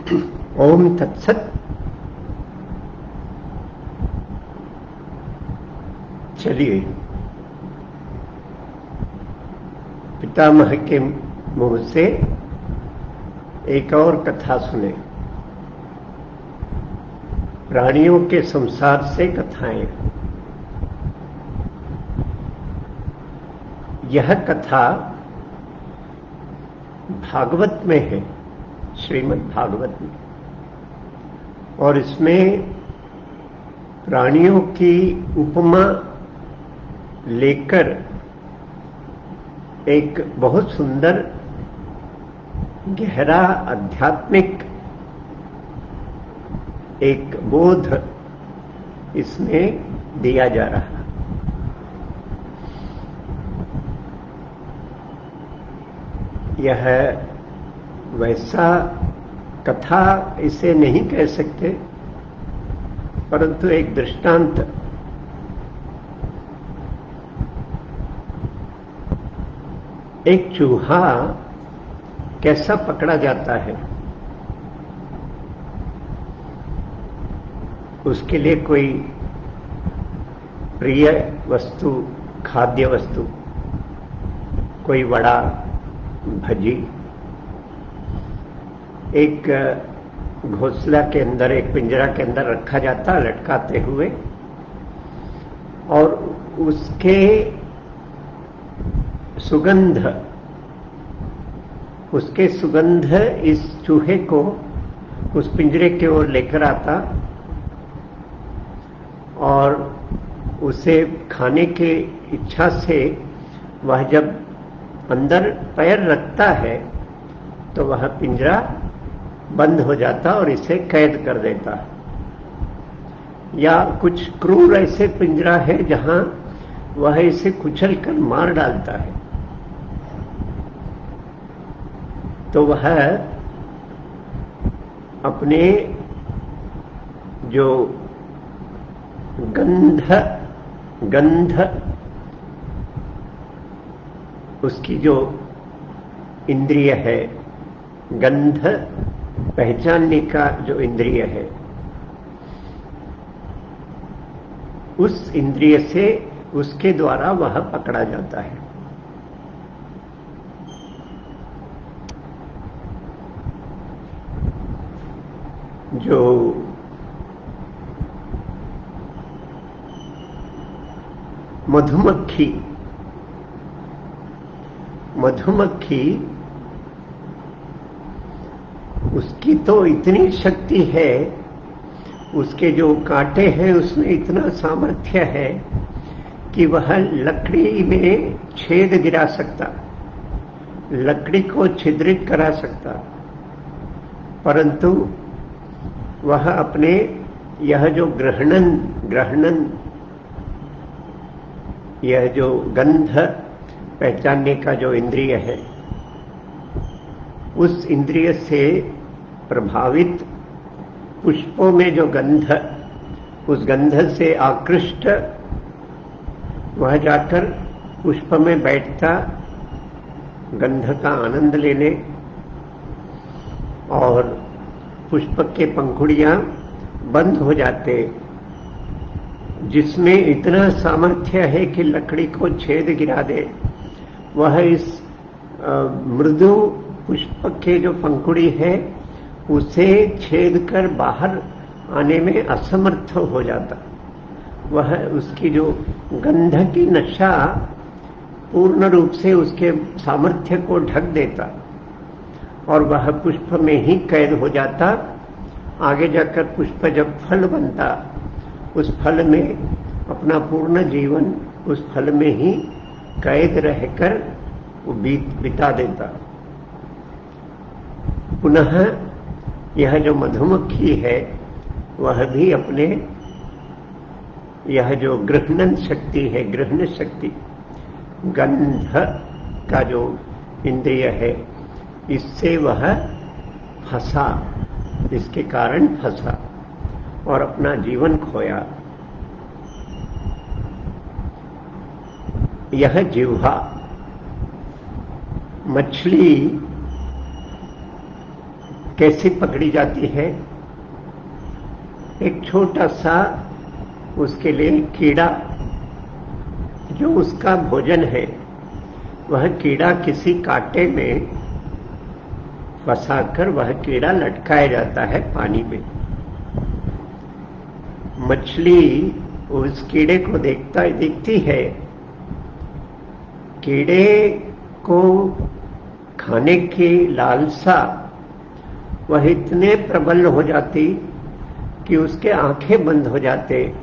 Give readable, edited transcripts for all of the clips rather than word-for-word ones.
ओम तत्सत। चलिए, पितामह के मुंह से एक और कथा सुने। प्राणियों के संसार से कथाएं। यह कथा भागवत में है, श्रीमद् भागवत में, और इसमें प्राणियों की उपमा लेकर एक बहुत सुंदर गहरा आध्यात्मिक एक बोध इसमें दिया जा रहा है। यह वैसा कथा इसे नहीं कह सकते, परंतु एक दृष्टांत। एक चूहा कैसा पकड़ा जाता है, उसके लिए कोई प्रिय वस्तु, खाद्य वस्तु, कोई वड़ा, भजी, एक घोंसला के अंदर, एक पिंजरा के अंदर रखा जाता लटकाते हुए, और उसके सुगंध इस चूहे को उस पिंजरे की ओर लेकर आता, और उसे खाने की इच्छा से वह जब अंदर पैर रखता है तो वह पिंजरा बंद हो जाता और इसे कैद कर देता है। या कुछ क्रूर ऐसे पिंजरा है जहां वह इसे कुचल कर मार डालता है, तो वह अपने जो गंध उसकी जो इंद्रिय है, गंध पहचानने का जो इंद्रिय है, उस इंद्रिय से, उसके द्वारा वह पकड़ा जाता है। जो मधुमक्खी उसकी तो इतनी शक्ति है, उसके जो कांटे हैं उसमें इतना सामर्थ्य है कि वह लकड़ी में छेद गिरा सकता, लकड़ी को छिद्रित करा सकता, परंतु वह अपने यह जो ग्रहणन यह जो गंध पहचानने का जो इंद्रिय है, उस इंद्रिय से प्रभावित पुष्पों में जो गंध, उस गंध से आकृष्ट वह जाकर पुष्प में बैठता, गंध का आनंद लेने, और पुष्प के पंखुड़ियां बंद हो जाते, जिसमें इतना सामर्थ्य है कि लकड़ी को छेद गिरा दे, वह इस मृदु पुष्प के जो पंखुड़ी है उसे छेद कर बाहर आने में असमर्थ हो जाता। वह उसकी जो गंध की नशा पूर्ण रूप से उसके सामर्थ्य को ढक देता, और वह पुष्प में ही कैद हो जाता। आगे जाकर पुष्प जब फल बनता, उस फल में अपना पूर्ण जीवन उस फल में ही कैद रहकर वो बिता देता। पुनः यह जो मधुमक्खी है, वह भी अपने यह जो ग्रहणन शक्ति है, ग्रहण शक्ति, गंध का जो इंद्रिय है, इससे वह फंसा, इसके कारण फंसा और अपना जीवन खोया। यह जिह्वा, मछली कैसे पकड़ी जाती है? एक छोटा सा उसके लिए कीड़ा, जो उसका भोजन है, वह कीड़ा किसी कांटे में फंसाकर वह कीड़ा लटकाया जाता है पानी में। मछली उस कीड़े को देखती है। कीड़े को खाने की लालसा वह इतने प्रबल हो जाती कि उसके आंखें बंद हो जाते।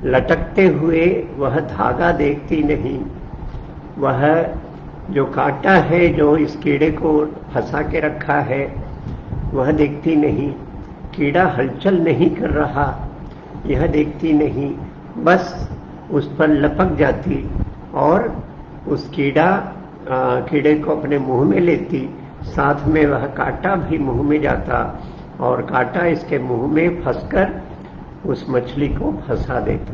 लटकते हुए वह धागा देखती नहीं, वह जो कांटा है जो इस कीड़े को फंसा के रखा है वह देखती नहीं। कीड़ा हलचल नहीं कर रहा यह देखती नहीं, बस उस पर लपक जाती और उस कीड़े को अपने मुंह में लेती। साथ में वह कांटा भी मुंह में जाता और कांटा इसके मुंह में फंसकर उस मछली को फंसा देता।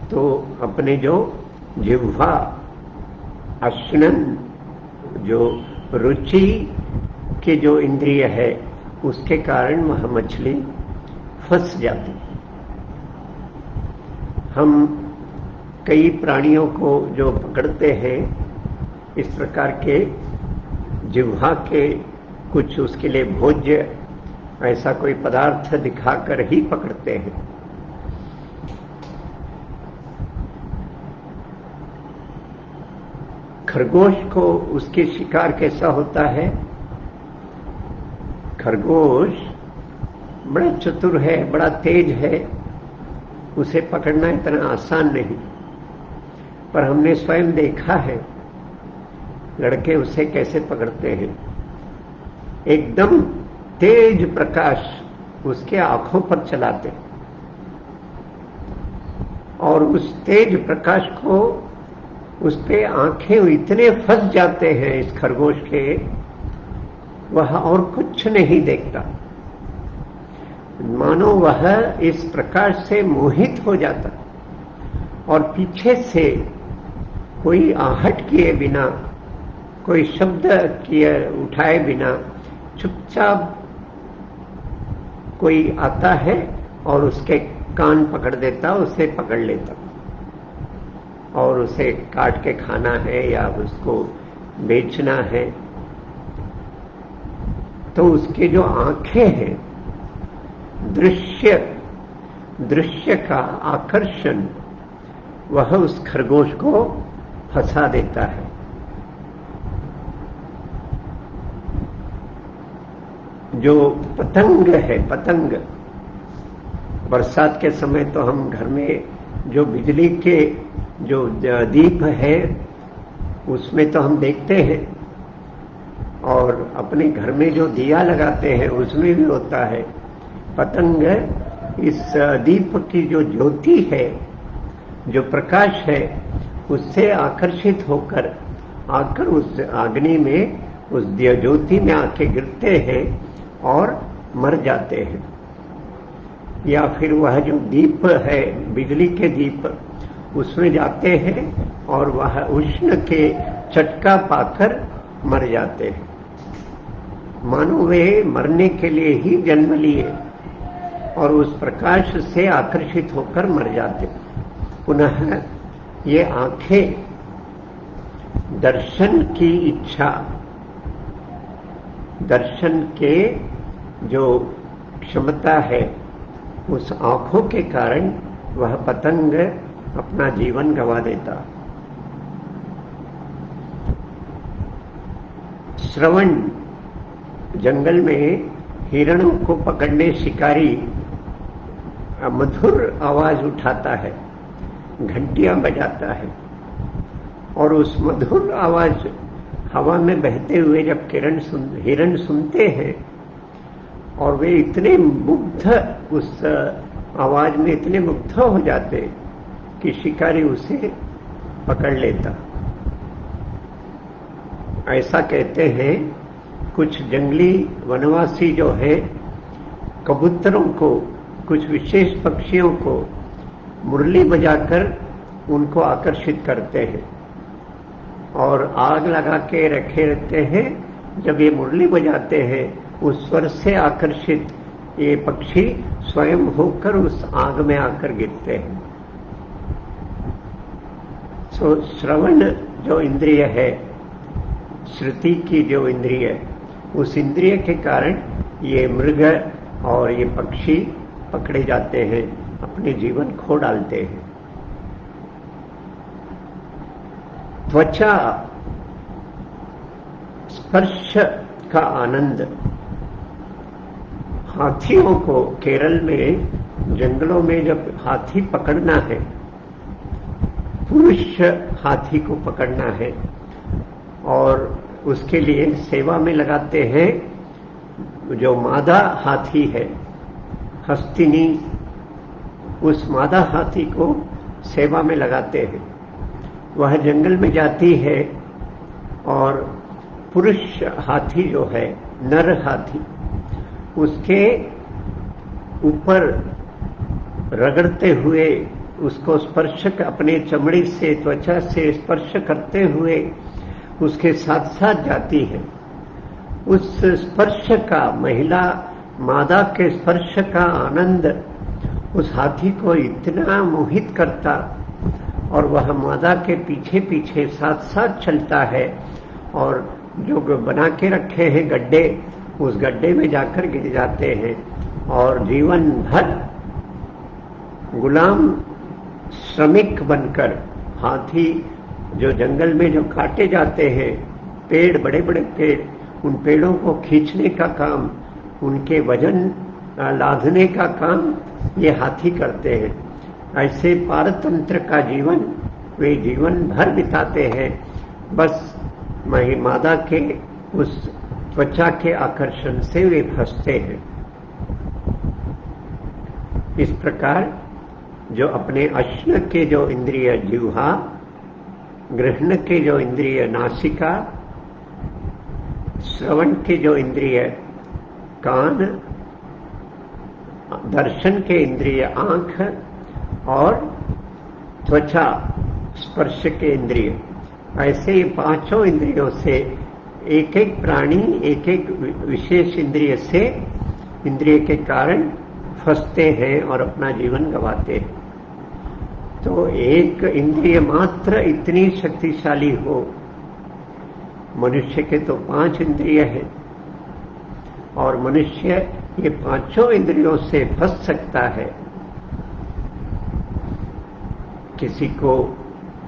तो अपने जो जिह्वा, अश्नन, जो रुचि के जो इंद्रिय है, उसके कारण वह मछली फंस जाती। हम कई प्राणियों को जो पकड़ते हैं, इस प्रकार के जिह्वा के कुछ उसके लिए भोज्य ऐसा कोई पदार्थ दिखाकर ही पकड़ते हैं। खरगोश को उसके शिकार कैसा होता है? खरगोश बड़ा चतुर है, बड़ा तेज है, उसे पकड़ना इतना आसान नहीं। पर हमने स्वयं देखा है लड़के उसे कैसे पकड़ते हैं। एकदम तेज प्रकाश उसके आंखों पर चलाते और उस तेज प्रकाश को उस पे आंखें इतने फंस जाते हैं इस खरगोश के, वह और कुछ नहीं देखता, मानो वह इस प्रकाश से मोहित हो जाता और पीछे से कोई आहट किए बिना, कोई शब्द किए उठाए बिना चुपचाप कोई आता है और उसके कान पकड़ देता, उसे पकड़ लेता और उसे काट के खाना है या उसको बेचना है। तो उसके जो आंखें हैं, दृश्य का आकर्षण, वह उस खरगोश को फंसा देता है। जो पतंग है, पतंग, बरसात के समय तो हम घर में जो बिजली के जो दीप है उसमें तो हम देखते हैं, और अपने घर में जो दिया लगाते हैं उसमें भी होता है। पतंग इस दीप की जो ज्योति है, जो प्रकाश है, उससे आकर्षित होकर आकर उस अग्नि में, उस ज्योति में आके गिरते हैं और मर जाते हैं। या फिर वह जो दीप है, बिजली के दीप, उसमें जाते हैं और वह उष्ण के चटका पाकर मर जाते हैं, मानो वे मरने के लिए ही जन्म लिए और उस प्रकाश से आकर्षित होकर मर जाते। पुनः ये आंखें दर्शन की इच्छा, दर्शन के जो क्षमता है, उस आंखों के कारण वह पतंग अपना जीवन गंवा देता। श्रवण, जंगल में हिरणों को पकड़ने शिकारी मधुर आवाज उठाता है, घंटियां बजाता है, और उस मधुर आवाज हवा में बहते हुए जब हिरण सुनते हैं और वे इतने मुग्ध, उस आवाज में इतने मुग्ध हो जाते कि शिकारी उसे पकड़ लेता। ऐसा कहते हैं कुछ जंगली वनवासी जो है, कबूतरों को, कुछ विशेष पक्षियों को मुरली बजाकर उनको आकर्षित करते हैं और आग लगा के रखे रहते हैं जब ये मुरली बजाते हैं उस स्वर से आकर्षित ये पक्षी स्वयं होकर उस आग में आकर गिरते हैं। सो श्रवण जो इंद्रिय है, श्रुति की जो इंद्रिय, उस इंद्रिय के कारण ये मृग और ये पक्षी पकड़े जाते हैं, अपने जीवन खो डालते हैं। त्वचा, स्पर्श का आनंद। हाथियों को केरल में जंगलों में जब हाथी पकड़ना है, पुरुष हाथी को पकड़ना है और उसके लिए सेवा में लगाते हैं जो मादा हाथी है, हस्तिनी, उस मादा हाथी को सेवा में लगाते हैं। वह जंगल में जाती है और पुरुष हाथी जो है, नर हाथी, उसके ऊपर रगड़ते हुए, उसको स्पर्श, अपने चमड़ी से, त्वचा से स्पर्श करते हुए उसके साथ साथ जाती है। उस स्पर्श का, महिला मादा के स्पर्श का आनंद उस हाथी को इतना मोहित करता और वह मादा के पीछे पीछे साथ साथ चलता है और जो बना के रखे हैं गड्ढे, उस गड्ढे में जाकर गिर जाते हैं और जीवन भर गुलाम श्रमिक बनकर, हाथी जो जंगल में जो काटे जाते हैं पेड़, बड़े बड़े पेड़, उन पेड़ों को खींचने का काम, उनके वजन लादने का काम ये हाथी करते हैं। ऐसे पारतंत्र का जीवन वे जीवन भर बिताते हैं, बस मादा के उस त्वचा के आकर्षण से वे फंसते हैं। इस प्रकार जो अपने अश्न के जो इंद्रिय जिह्वा, ग्रहण के जो इंद्रिय नासिका, श्रवण के जो इंद्रिय कान, दर्शन के इंद्रिय आंख और त्वचा स्पर्श के इंद्रिय, ऐसे ही पांचों इंद्रियों से एक एक प्राणी एक एक विशेष इंद्रिय से, इंद्रिय के कारण फंसते हैं और अपना जीवन गंवाते हैं। तो एक इंद्रिय मात्र इतनी शक्तिशाली हो, मनुष्य के तो 5 इंद्रिय हैं और मनुष्य ये पांचों इंद्रियों से फंस सकता है। किसी को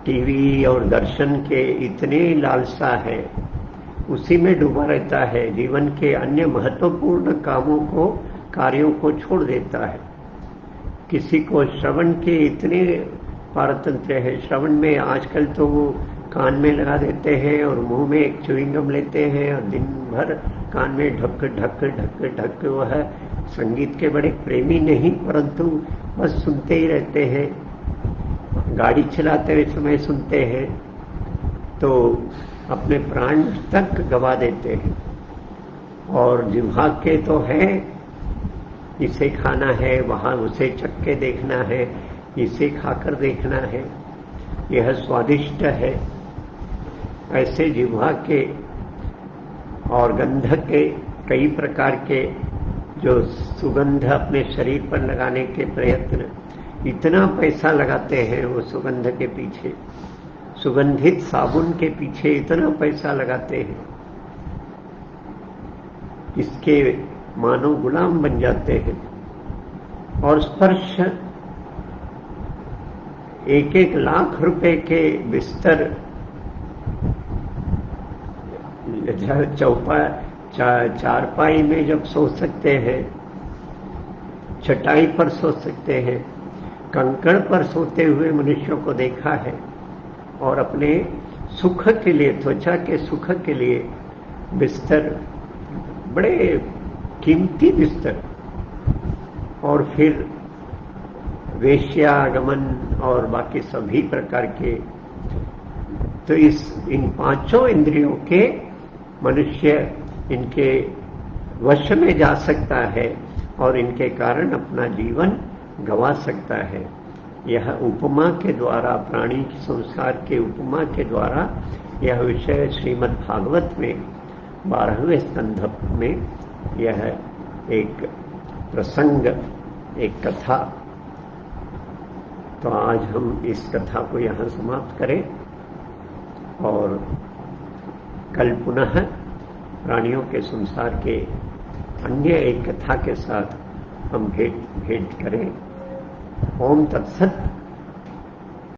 टीवी और दर्शन के इतने लालसा है, उसी में डूबा रहता है, जीवन के अन्य महत्वपूर्ण कामों को, कार्यों को छोड़ देता है। किसी को श्रवण के इतने पारतंत्र है, श्रवण में आजकल तो वो कान में लगा देते हैं और मुंह में एक च्युइंगम लेते हैं और दिन भर कान में ढक ढक ढक ढक, वह संगीत के बड़े प्रेमी नहीं, परंतु बस सुनते ही रहते हैं, गाड़ी चलाते हुए समय सुनते हैं, तो अपने प्राण तक गवा देते हैं। और जिह्वा के तो है, इसे खाना है, वहां उसे चख के देखना है, इसे खाकर देखना है, यह स्वादिष्ट है। ऐसे जिह्वा के और गंध के कई प्रकार के जो सुगंध अपने शरीर पर लगाने के प्रयत्न, इतना पैसा लगाते हैं वो सुगंध के पीछे, सुगंधित साबुन के पीछे इतना पैसा लगाते हैं, इसके मानो गुलाम बन जाते हैं। और स्पर्श, 1-1 लाख रुपए के बिस्तर, चारपाई में जब सो सकते हैं, चटाई पर सो सकते हैं, कंकड़ पर सोते हुए मनुष्यों को देखा है। और अपने सुख के लिए, त्वचा के सुख के लिए बिस्तर, बड़े कीमती बिस्तर, और फिर वेश्यागमन और बाकी सभी प्रकार के। तो इन पांचों इंद्रियों के मनुष्य इनके वश में जा सकता है और इनके कारण अपना जीवन गंवा सकता है। यह उपमा के द्वारा, प्राणी संसार के उपमा के द्वारा यह विषय श्रीमद् भागवत में 12वें स्कंध में यह एक प्रसंग, एक कथा। तो आज हम इस कथा को यहाँ समाप्त करें और कल पुनः प्राणियों के संसार के अन्य एक कथा के साथ हम भेंट करें। ओम तत्सत।